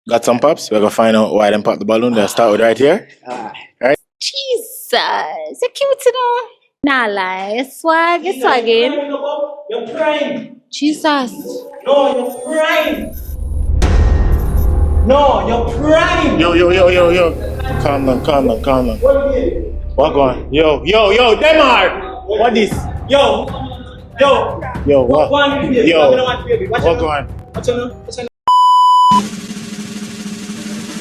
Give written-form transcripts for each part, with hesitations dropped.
Got some pops. We're gonna find out why them pop the balloon. Let's start with right here. Right. Jesus, you're cute, you know. Nah, lie. Swag, you're swagging. You're crying. Jesus. No, you're crying. No, you're crying. Yo. Calm down. What going? Yo, Demar. What this? Yo, What? What Going? What's your name?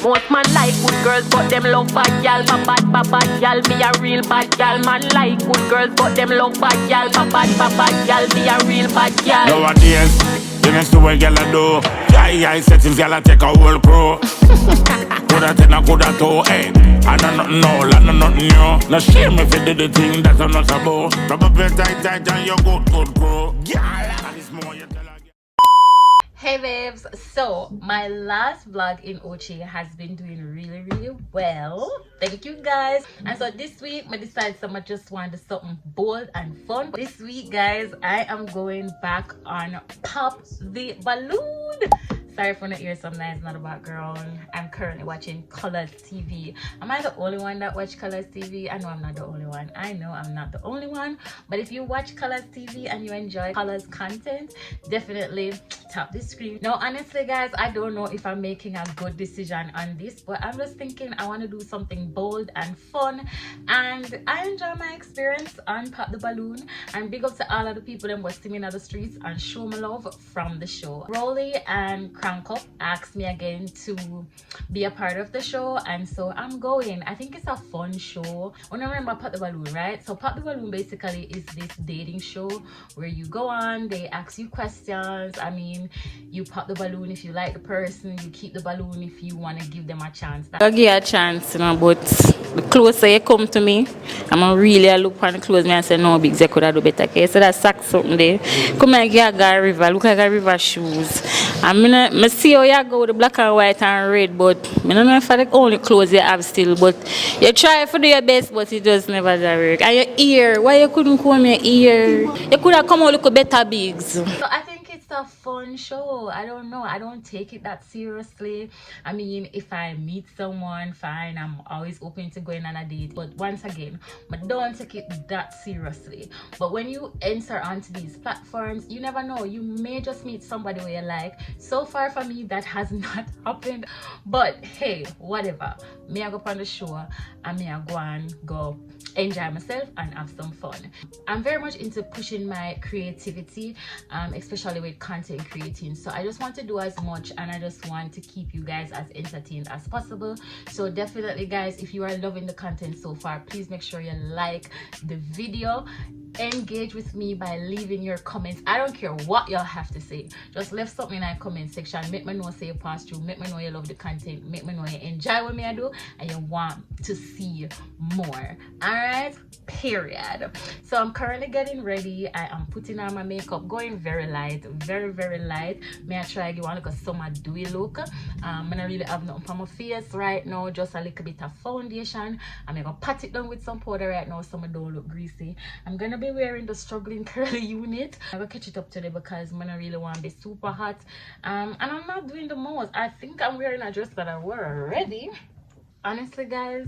Most man like good girls, but them love bad gal. Bad gal, me a real bad gal. Man like good girls, but them love bad gal. Bad gal, me a real bad gal. Nowadays, the next to what gal a do. Yeah, settings gal a take a whole crew. Coulda ten a coulda two, hey. I don't know, I don't know. No shame if you did the thing that I'm not about. Rub up your tight and you good crew. Yeah, this more you tell her. Hey babes, so my last vlog in Ochi has been doing really well. Thank you guys. And so this week I decided I just wanted something bold and fun. This week guys, I am going back on Pop the Balloon. Sorry for the ear sometimes, not about girl. I'm currently watching Colors TV. Am I the only one that watch Colors TV? I know I'm not the only one. I know I'm not the only one. But if you watch Colors TV and you enjoy Colors content, definitely tap the screen. Now, honestly, guys, I don't know if I'm making a good decision on this, but I'm just thinking I want to do something bold and fun. And I enjoy my experience on Pop the Balloon. And big up to all of the people that was me in the streets and show me love from the show. Rolly and Crank Up asked me again to be a part of the show, and so I'm going. I think it's a fun show. When I remember Pop the Balloon, right? So Pop the Balloon basically is this dating show where you go on, they ask you questions. I mean, you pop the balloon if you like the person, you keep the balloon if you want to give them a chance. I'll give you a chance, you know, but the closer you come to me, I'm gonna really look on the clothes me and say, no, Big Z could have do better. Okay, so that sack something there. Come and get a river, look like a river shoes. I see how you go with the black and white and red, but I don't know if I the only clothes you have still, but you try to do your best, but it just never work. And your ear, why you couldn't comb your ear? You could have come out look better bigs. So I think it's a fun show. I don't know, I don't take it that seriously. I mean, if I meet someone, fine, I'm always open to going on a date, but once again, but don't take it that seriously. But when you enter onto these platforms, you never know, you may just meet somebody where you like. So far for me, that has not happened, but hey, whatever. Me I go on the show and me I go and go enjoy myself and have some fun. I'm very much into pushing my creativity, especially with content creating. So I just want to do as much, and I just want to keep you guys as entertained as possible. So definitely guys, if you are loving the content so far, please make sure you like the video. Engage with me by leaving your comments. I don't care what y'all have to say, just leave something in the comment section. Make me know say you pass through, make me know you love the content, make me know you enjoy what me I do and you want to see more. All right, period. So I'm currently getting ready. I am putting on my makeup, going very light, very light. May I try give one look a summer dewy look. I don't really have nothing for my face right now, just a little bit of foundation. I'm gonna pat it down with some powder right now so I don't look greasy. I'm gonna be wearing the struggling curly unit. I'm gonna catch it up today because I don't really want to be super hot, and I'm not doing the most. I think I'm wearing a dress that I wore already. Honestly guys,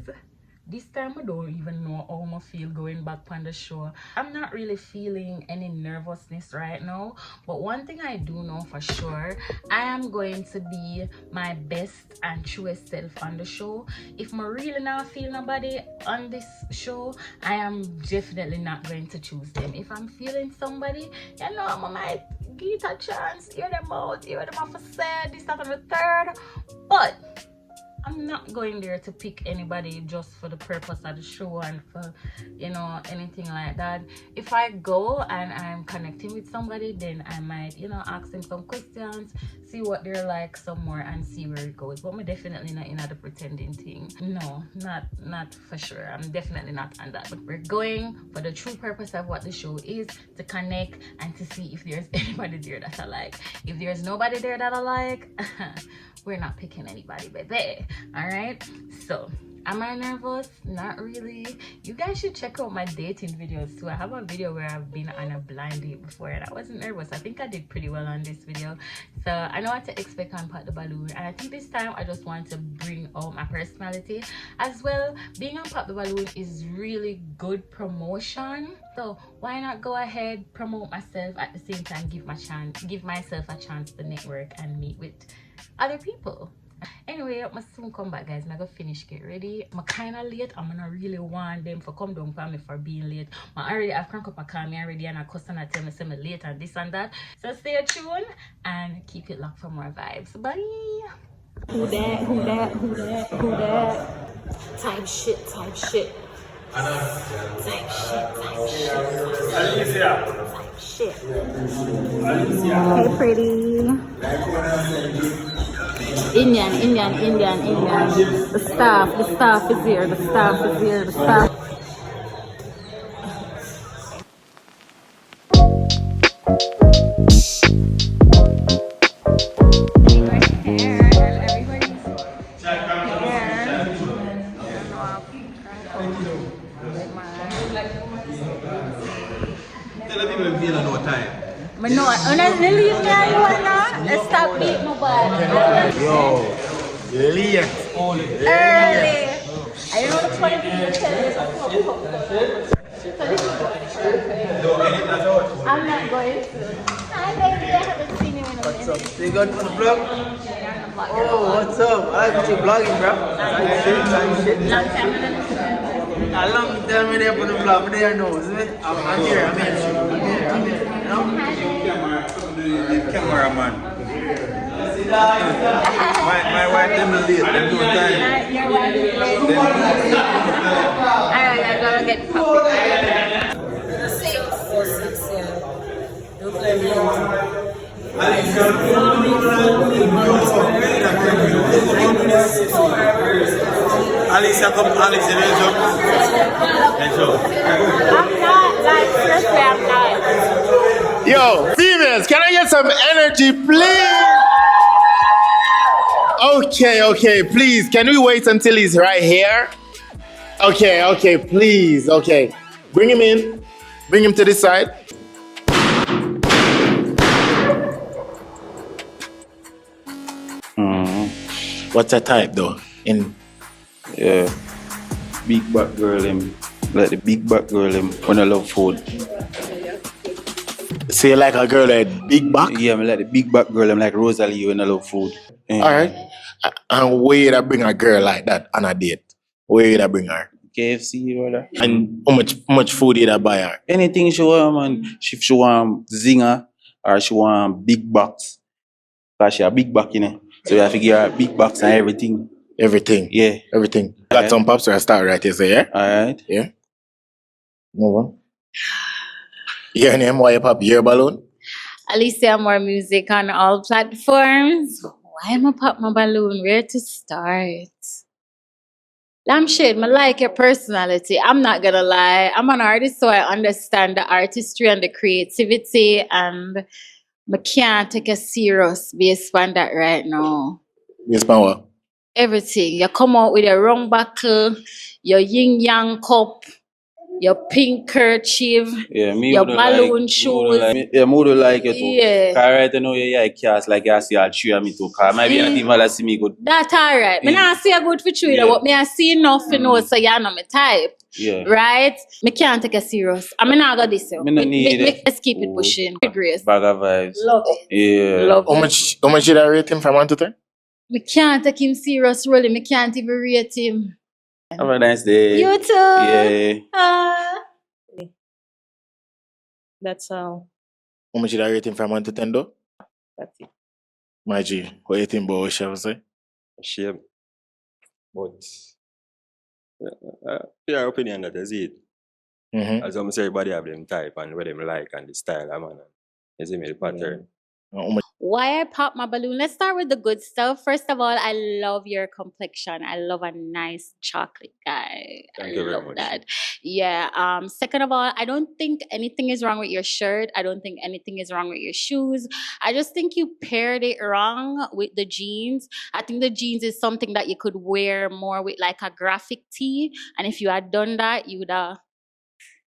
this time I don't even know how I feel going back on the show. I'm not really feeling any nervousness right now, but one thing I do know for sure, I am going to be my best and truest self on the show. If I really not feel nobody on this show, I am definitely not going to choose them. If I'm feeling somebody, you know, I might give it a chance, hear them out, hear them off a set, this, that, and the third, but I'm not going there to pick anybody just for the purpose of the show and for, you know, anything like that. If I go and I'm connecting with somebody, then I might, you know, ask them some questions, see what they're like some more and see where it goes. But I'm definitely not in the pretending thing. No, not for sure. I'm definitely not on that. But we're going for the true purpose of what the show is, to connect and to see if there's anybody there that I like. If there's nobody there that I like, we're not picking anybody, baby. All right, so am I nervous? Not really. You guys should check out my dating videos too. I have a video where I've been on a blind date before and I wasn't nervous. I think I did pretty well on this video. So I know what to expect on Pop the Balloon, and I think this time I just want to bring out my personality as well. Being on Pop the Balloon is really good promotion, so why not go ahead, promote myself, at the same time give myself a chance to network and meet with other people. Anyway, I must soon come back, guys. I'm gonna finish get ready. I'm kind of late. I'm gonna really want them for come down for me for being late. I've cranked up my car me already, and a customer tell me I'm late and this and that. So stay tuned and keep it locked for more vibes. Bye. Who that? Who that? Who that? Who that? Type shit. Type shit. Type shit. Hey, pretty. Indian. The staff is here. The staff. But no, honestly, leave me alone now. Let's stop beating my body. Yo, late. Early. I don't know which one of you tell you. I'm not going to. Hi, baby. I haven't seen you in a minute. What's up? So you got for the vlog? Oh, what's up? I like what you're vlogging, bro. Time shit. Long time ago. A long time there for the vlog, but there knows me. I'm here. You know? Cameraman. My wife them late. Them no time. Your wife is late. Alright, I'm gonna get coffee. Alicia, come. Alicia, I'm not, like, seriously, I'm not. Yo, females, can I get some energy, please? Okay, please. Can we wait until he's right here? Okay, please. Okay. Bring him in. Bring him to this side. What's that type though? Yeah. Big back girl him. Like the big back girl him when I love food. So you like a girl with big back? Yeah, I like the big back girl. I'm like Rosalie when I love food. Yeah. Alright. And where you bring a girl like that on a date? Where you bring her? KFC, brother. And how much food you buy her? Anything she want, man. If she want zinger or she want big box. Because she a big back, you know. So you have to give her a big box and everything. Everything? Yeah. Everything. Got some pops, so I start right here, so yeah? Alright. Yeah. Move on. Your name, why you pop your balloon? Alicia, Amor music on all platforms. Why am I pop my balloon? Where to start? Lampshade, I like your personality. I'm not gonna lie. I'm an artist, so I understand the artistry and the creativity, and I can't take a serious based on that right now. Yes, power. Everything. You come out with a wrong buckle, your yin yang cup, your pink kerchief, Yeah, me your would balloon like, shoes. Yeah, me would like it too. Yeah. Cause right now, yeah, I cast like I see all three of me too. Cause maybe not even see me good. That's alright. Me not see a good for you, but me I see enough to know so you're not my type. Yeah. Right? Me can't take it serious. I mean, I got this. Me not need it. Let's keep it pushing. Good grace. Bag of vibes. Love it. Yeah. Love How it. much did I rate him from 1 to 10? Me can't take him serious, really. Me can't even rate him. Have a nice day. You too. Yeah. Ah. That's all. How much did I rate him from 1 to 10 though? That's it. My G, what do you think about what shall I say? Shame. But your opinion that is it. Mm-hmm. As I'm say everybody have them type and what them like and the style, man. You see me, the pattern. How much Why I pop my balloon? Let's start with the good stuff. First of all, I love your complexion. I love a nice chocolate guy. Thank I you very love much. that. Yeah. Second of all, I don't think anything is wrong with your shirt. I don't think anything is wrong with your shoes. I just think you paired it wrong with the jeans. I think the jeans is something that you could wear more with like a graphic tee. And if you had done that, you would have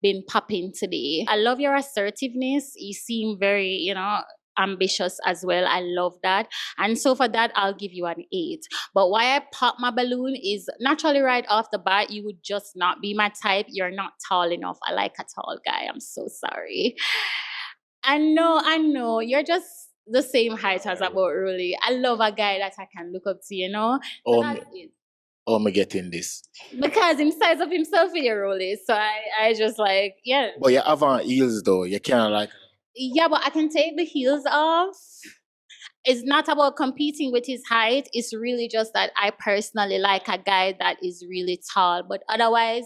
been popping today. I love your assertiveness. You seem very, ambitious as well. I love that. And so for that, I'll give you an 8. But why I pop my balloon is naturally right off the bat, you would just not be my type. You're not tall enough. I like a tall guy. I'm so sorry. I know. You're just the same height as about early. I love a guy that I can look up to, So that's it. How am I getting this? Because him size of himself here, Rolly. So I just like, yeah. But you have on heels though. You can't like. Yeah, but I can take the heels off. It's not about competing with his height. It's really just that I personally like a guy that is really tall. But otherwise,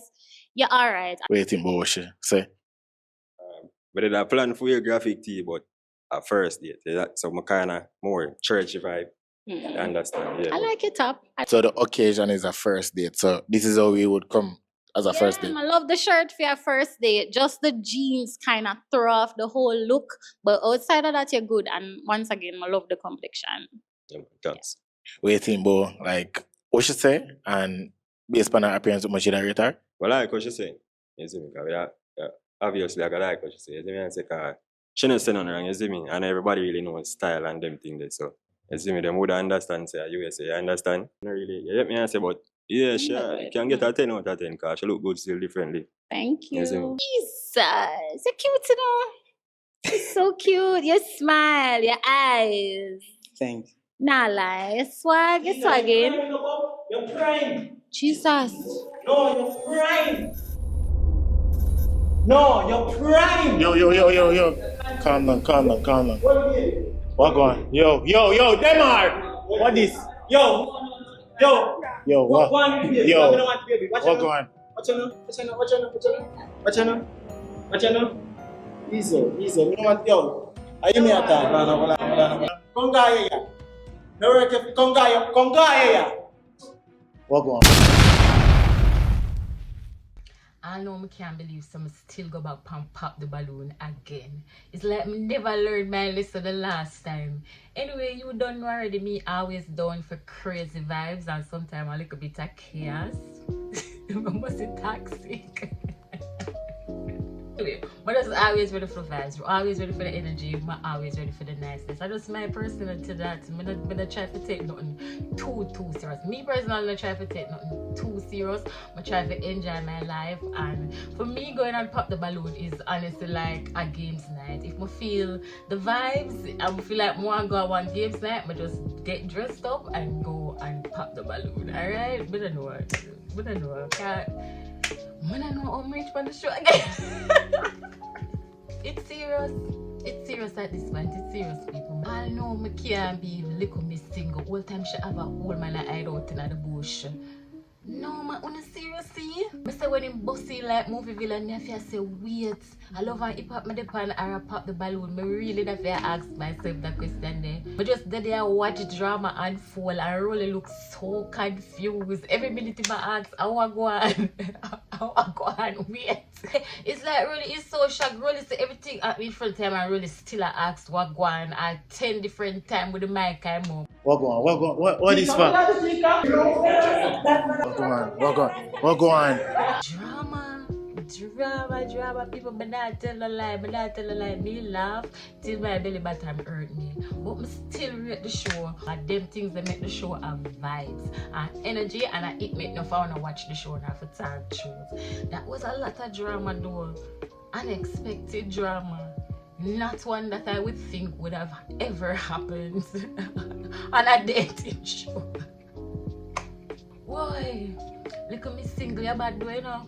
you're all right. Waiting, bullshit. Say. But I plan for your graphic tee, but at first date, so my kind of more churchy vibe. You understand? Yeah. I like it up. So the occasion is a first date. So this is how we would come as a first date. I love the shirt for your first date. Just the jeans kind of throw off the whole look. But outside of that, you're good. And once again, I love the complexion. Yeah, thanks. Waiting, boy. Like, what she say? And based on her appearance, what should I rate her? Well, I like what she say. You see me? Obviously, I like what she say. You see me? I say, she not say nothing wrong, you see me? And everybody really knows style and them things there. So, you see me? Them would understand, say, USA, you understand? Not really. You get me? I say, but yeah, sure. You can get a 10 out of 10 because she look good still differently. Thank you. You see me? Jesus. You're cute, You're so cute. Your smile, your eyes. Thanks. Nah lie. Your swag, your swagging. You're crying. Jesus. No, you're crying. No, you're crying. Yo. Calm down. What going? Yo, Demar. What this? Yo, What? one baby. Yo. I don't want baby. What going? Watch out. Easy. Me don't want yo. Are you me at all? Konga ya. No work if konga ya. What going? I know I can't believe some still go back and pop the balloon again. It's like me never learned my lesson the last time. Anyway, you don't know already, me always down for crazy vibes and sometimes a little bit of chaos. I must be toxic. Anyway, but I'm always ready for the vibes. I'm always ready for the energy. I'm always ready for the niceness. I just my personality to that. I'm not try to take nothing too serious. Me personally, not try to take nothing too serious. I try to enjoy my life. And for me, going and pop the balloon is honestly like a games night. If I feel the vibes, I feel like I want to go on one games night, I just get dressed up and go and pop the balloon. Alright? But I know I can't. I don't know I'm rich on the show again. It's serious at this point. It's serious, people. I know I can't be little miss single. All time she have a whole man I hide out in the bush. No, man, on a serious see? I say when him bossy like movie villain, I say wait. I love how he pop me the pan or I pop the balloon. I really have to ask myself that question there. But just there watch drama unfold. I really look so confused. Every minute I ask, I want to go on. Wait. It's like really, it's so shocked. Really see everything at me in front of time. I really still ask what go on at 10 different times with the mic I'm up. What is for? What go on? Drama, people, but not tell a lie, me laugh till my belly button hurt me. But I still rate the show, and them things that make the show have vibes and energy, and it make no fun to watch the show now for time shows. That was a lot of drama though, unexpected drama. Not one that I would think would have ever happened on a dating show. Boy, look at me single about doing now.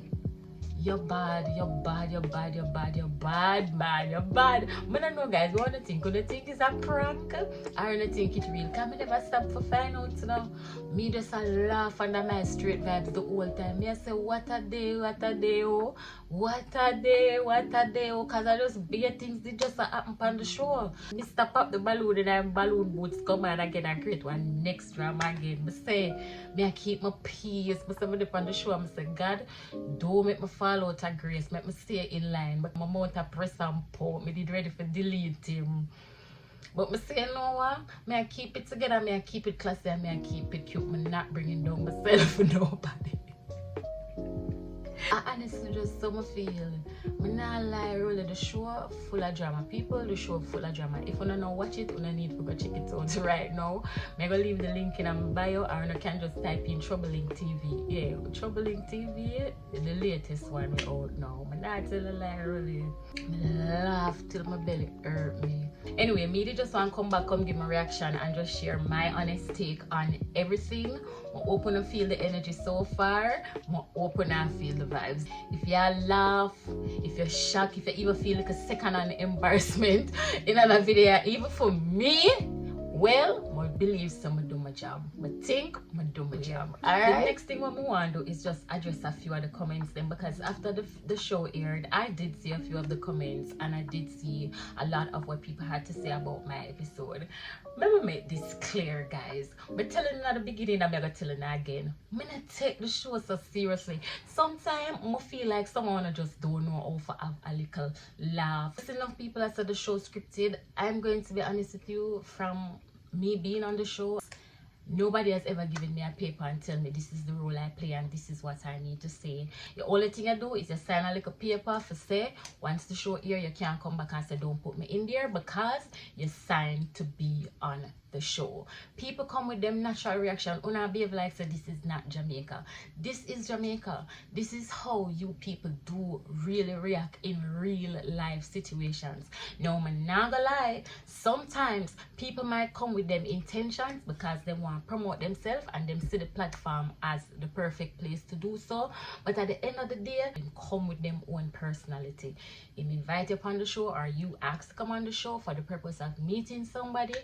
you're bad, you're bad, you're bad, you're bad, you're bad, man, you're bad. But I know, guys, what I think? Could I think it's a prank? I don't think it's real. Can me never stop for find out now? Me just a laugh under my straight vibes the whole time. Me I say, what a day, what a day, oh. What a day, what a day, oh. Cause I just beer things did just happen on the show. Me stop up the balloon and I'm balloon boots come and again I create one next drama again. Me say, me I keep my peace. Me say, me dip on the show. Me say, God, don't make me fall out of grace. Make me stay in line. But my mouth a press and pour. Me did ready for delete him. But me say, you know what? Me I keep it together. Me I keep it classy. And me I keep it cute. Me not bringing down myself for nobody. I honestly just so me feel. Me not lie, really, the show full of drama. People, the show full of drama. If you don't know watch it, you don't need to go check it out right now. I'm gonna leave the link in my bio, or you can just type in Troubling TV. Yeah, Troubling TV, the latest one we out now. Me not tell a lie, really. Me laugh till my belly hurt me. Anyway, me just want to come back, come give my reaction and just share my honest take on everything. I'm open and feel the energy so far. I'm open and feel the vibes. If you laugh, if you're shocked, if you even feel like a second-hand embarrassment in another video, even for me, well, I believe some do my job. I think I do my job. Alright. The next thing what I want to do is just address a few of the comments then, because after the show aired, I did see a few of the comments and I did see a lot of what people had to say about my episode. Let me make this clear, guys. I'm telling you at the beginning, I'm gonna tell you again. I'm gonna take the show so seriously. Sometimes I feel like someone just don't know how to have a little laugh. There's enough people that said the show scripted. I'm going to be honest with you, from me being on the show, nobody has ever given me a paper and tell me this is the role I play and this is what I need to say. The only thing I do is just sign a little paper for say, once the show here, you can't come back and say don't put me in there because you signed to be on the show. People come with them natural reaction. Una behave like say this is not Jamaica. This is Jamaica. This is how you people do really react in real life situations. Now, I'm not gonna lie, sometimes people might come with them intentions because they want to promote themselves and them see the platform as the perfect place to do so. But at the end of the day, they come with them own personality. If invite you on the show or you ask to come on the show for the purpose of meeting somebody,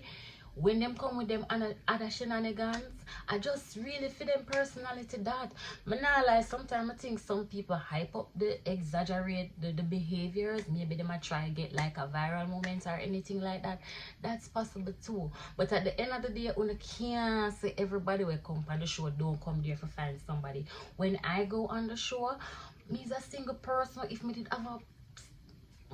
when them come with them other shenanigans, I just really feel them personality that. I not lie, sometimes I think some people hype up exaggerate the behaviors. Maybe they might try to get like a viral moment or anything like that. That's possible too. But at the end of the day, you can't say everybody will come on the show, don't come there to find somebody. When I go on the show, me as a single person, if me did have a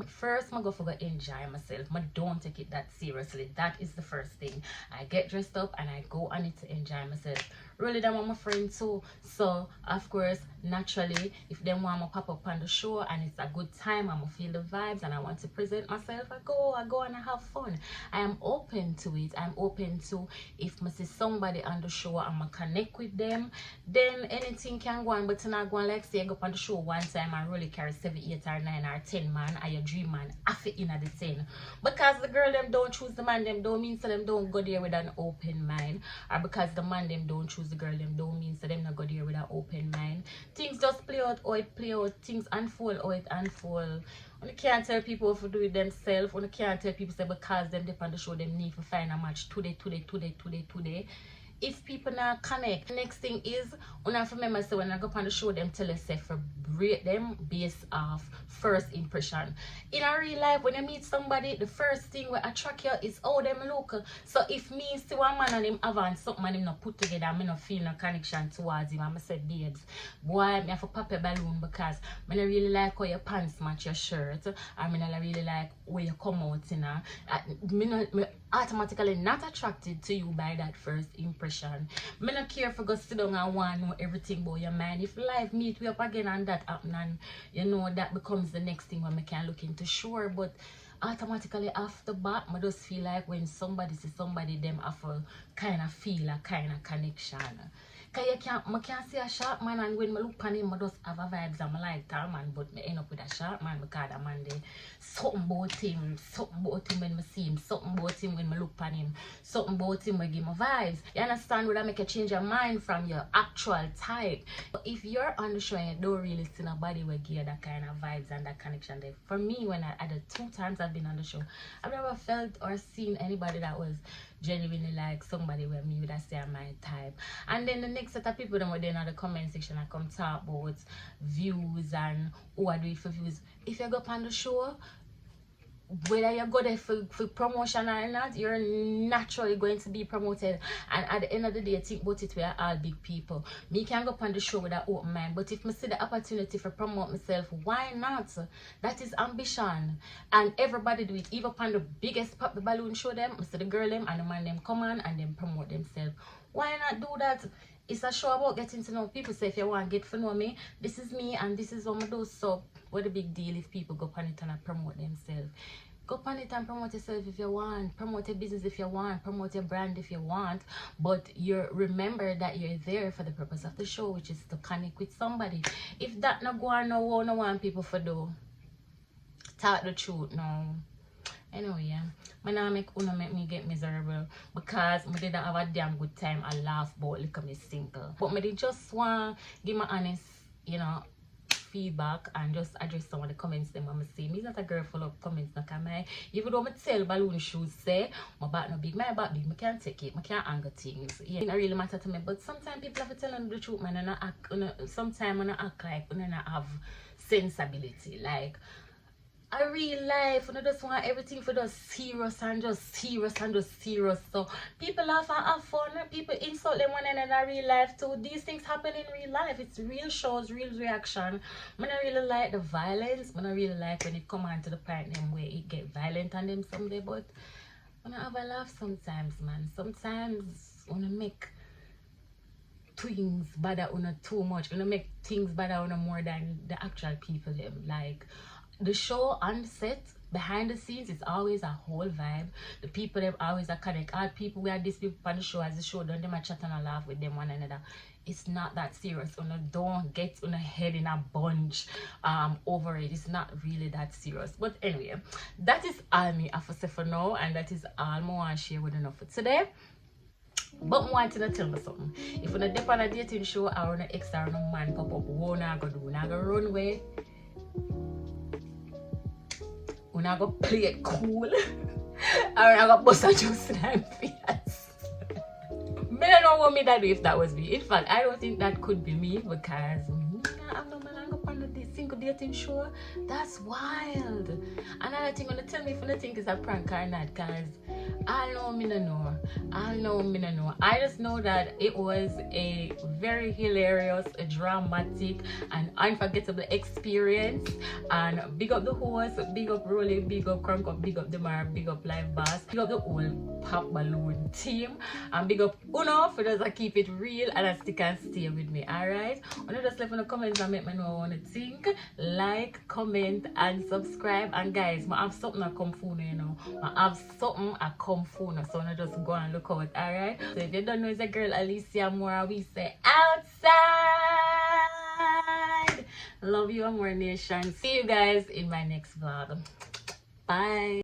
first, I go for enjoy myself. I don't take it that seriously. That is the first thing. I get dressed up and I go on it to enjoy myself. Really, them are my friend too. So, of course, naturally, if them want to pop up on the show and it's a good time, I'm gonna feel the vibes and I want to present myself, I go and I have fun. I am open to it. I'm open to, if I see somebody on the show, I'm gonna connect with them, then anything can go on. But to not go on, like say I go up on the show one time and really carry 7, 8 or 9 or 10 man, or your dream man, half it in at the 10. Because the girl them don't choose the man, them don't mean so them don't go there with an open mind. Or because the man them don't choose the girl, them don't mean so them not go there with an open mind. Things just play out how it play out. Things unfold how it unfold. You can't tell people to do it themselves. You can't tell people say because them dip on the show them need to find a match today. If people not connect, next thing is, you have to remember, so when I go on the show, them tell us for rate them based off first impression. In a real life, when you meet somebody, the first thing will attract you is how them look. So if me see one man and him have something and him not put together, I not feel no connection towards him, I say, babes, boy, I have to pop a balloon because I don't really like how your pants match your shirt. I don't really like where you come out, you know. I'm automatically not attracted to you by that first impression. I don't care if you go sit down and want to know everything about your mind. If life meet we up again and that happen, and you know that becomes the next thing when we can look into, sure. But automatically after that, I just feel like when somebody sees somebody, them have a kind of feel a kind of connection. Cause I can't see a sharp man, and when I look on him, I just have a vibes and I like that man, but I end up with a sharp man because that man there. Something about him when I see him, something about him when I look on him, something about him when I give him vibes. You understand? Would I make you change your mind from your actual type? But if you're on the show and you don't really see nobody will give you that kind of vibes and that connection there. For me, when the 2 times I've been on the show, I've never felt or seen anybody that was genuinely like somebody with me would I say my type. And then the next set of people then were in the comment section I come talk about views and who I do it for views. If you go up on the show, whether you go there for promotion or not, you're naturally going to be promoted. And at the end of the day, think about it, we are all big people. Me can go up on the show with an open mind, but if I see the opportunity for promote myself, why not? That is ambition. And everybody do it. Even upon the biggest pop the balloon show them, I see the girl them and the man them come on and then promote themselves. Why not do that? It's a show about getting to know people. So if you want to get to know me, this is me and this is what I do. So what a big deal if people go upon it and promote themselves. Go upon it and promote yourself if you want. Promote your business if you want. Promote your brand if you want. But you remember that you're there for the purpose of the show, which is to connect with somebody. If that not go on, no want people for do. Talk the truth now. Anyway, yeah. I now make me get miserable because I didn't have a damn good time. I laugh about look at me single. But I just want to give my honest, feedback and just address some of the comments them I'm see. Me not a girl full of comments no can I even though I tell balloon shoes say my back no big, my back big, I can't take it, I can't anger things. Yeah, it don't really matter to me, but sometimes people have to tell them the truth, man, and I act sometimes I act like I don't have sensibility. Like a real life, I just want everything for just serious and just serious and just serious. So people laugh and have fun, people insult them one another in real life too. These things happen in real life. It's real shows, real reaction. I don't really like the violence. I don't really like when it come on to the point them where it get violent on them someday, but I have a laugh sometimes, man. Sometimes when I make things bother on too much, when I make things bother on more than the actual people them. Like the show on set, behind the scenes, it's always a whole vibe. The people them always a connect. All people we are these people on the show, as the show done, them a chat and a laugh with them one another. It's not that serious. Don't get on a head in a bunch over it. It's not really that serious. But anyway, that is all me have to say for now, and that is all I want to share with you for today. But I want to tell me something. If you're not on a dating show or on an ex or on a man pop up, what are you going to do? You're not going to run away. We're not going to play it cool. Or we're not going to bust a juice in her face. I don't know what me that do if that was me. In fact, I don't think that could be me because I'm no man up on the single dating show. That's wild. Another thing, gonna tell me if you think it's a prank or not, because I know me no know. I just know that it was a very hilarious, dramatic, and unforgettable experience. And big up the host, big up Rolly, big up Crank Up, big up Demar, big up Live Boss, big up the whole Pop Balloon team, and big up Uno for those that keep it real and that stick and stay with me. Alright? Uno just leave in the comments and make me know what you think. Like, comment, and subscribe. And guys, I have something I come for now. I have something I come for now. So I just go and look out. Alright? So if you don't know, it's a girl Alicia Amor. We say outside. Love you, Amor Nation. See you guys in my next vlog. Bye.